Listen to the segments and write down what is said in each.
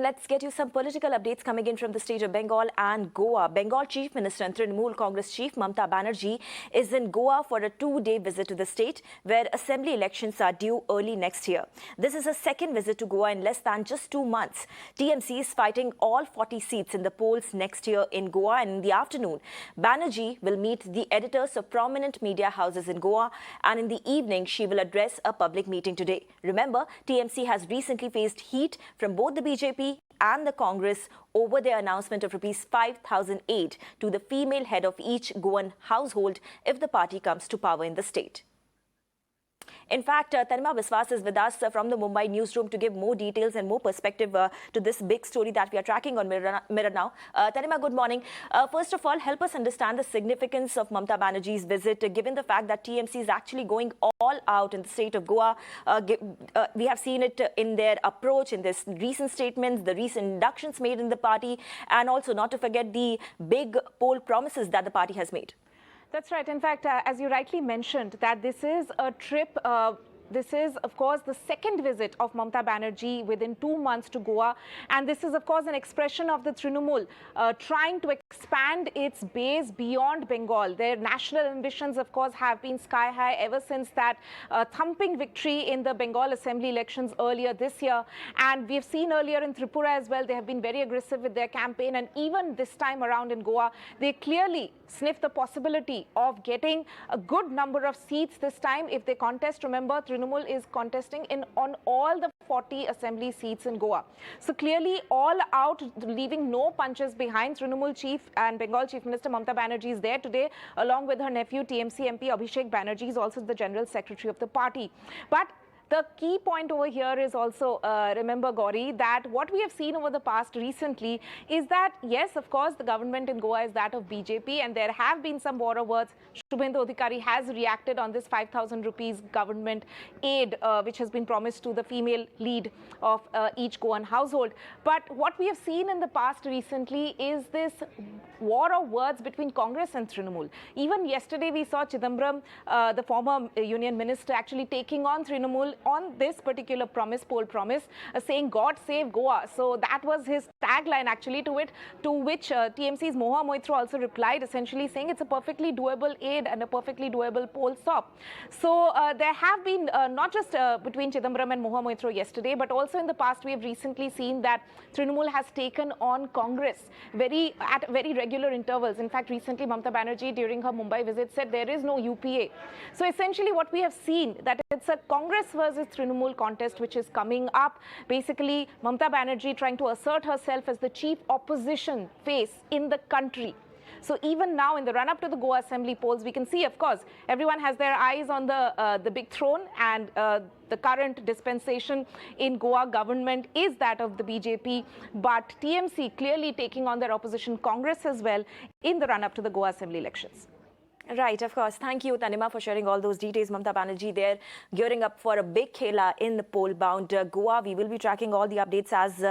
let's get you some political updates coming in from the state of Bengal and Goa. Bengal Chief Minister and Trinamool Congress Chief Mamata Banerjee is in Goa for a two-day visit to the state, where assembly elections are due early next year. This is a second visit to Goa in less than just 2 months. TMC is fighting all 40 seats in the polls next year in Goa, and in the afternoon, Banerjee will meet the editors of prominent media houses in Goa, and in the evening, she will address a public meeting today. Remember, TMC has recently faced heat from both the BJP and the Congress over their announcement of Rs 5,000 aid to the female head of each Goan household if the party comes to power in the state. In fact, Tanima Biswas is with us from the Mumbai newsroom to give more details and more perspective to this big story that we are tracking on Mirror Now. Tanima, good morning. First of all, help us understand the significance of Mamata Banerjee's visit, given the fact that TMC is actually going all out in the state of Goa. We have seen it in their approach, in this recent statements, the recent inductions made in the party, and also not to forget the big poll promises that the party has made. That's right. In fact, as you rightly mentioned, that this is a trip. This is, of course, the second visit of Mamata Banerjee within 2 months to Goa. And this is, of course, an expression of the Trinamool trying to expand its base beyond Bengal. Their national ambitions, of course, have been sky high ever since that thumping victory in the Bengal Assembly elections earlier this year. And we've seen earlier in Tripura as well, they have been very aggressive with their campaign. And even this time around in Goa, they clearly sniff the possibility of getting a good number of seats this time if they contest. Remember, Trinamool is contesting on all the 40 assembly seats in Goa. So clearly all out, leaving no punches behind. Trinamool Chief and Bengal Chief Minister Mamata Banerjee is there today, along with her nephew TMC MP Abhishek Banerjee, is also the General Secretary of the party. But the key point over here is also, remember, Gauri, that what we have seen over the past recently is that, yes, of course, the government in Goa is that of BJP, and there have been some war of words. Shubhendu Adhikari has reacted on this 5,000 rupees government aid, which has been promised to the female lead of each Goan household. But what we have seen in the past recently is this war of words between Congress and Trinamool. Even yesterday, we saw Chidambaram, the former union minister, actually taking on Trinamool on this particular poll promise, saying God save Goa. So that was his tagline actually to which TMC's Moha Moitra also replied, essentially saying it's a perfectly doable aid and a perfectly doable poll stop. So there have been not just between Chidambaram and Moha Moitra yesterday, but also in the past we have recently seen that Trinamool has taken on Congress at very regular intervals. In fact, recently Mamata Banerjee during her Mumbai visit said there is no UPA. So essentially what we have seen, that it's a Congress versus Trinamool contest which is coming up. Basically, Mamata Banerjee trying to assert herself as the chief opposition face in the country. So even now, in the run-up to the Goa Assembly polls, we can see, of course, everyone has their eyes on the big throne, and the current dispensation in Goa government is that of the BJP. But TMC clearly taking on their opposition Congress as well in the run-up to the Goa Assembly elections. Right, of course. Thank you, Tanima, for sharing all those details. Mamata Banerjee there gearing up for a big khela in the poll-bound Goa. We will be tracking all the updates as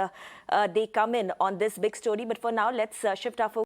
they come in on this big story. But for now, let's shift our focus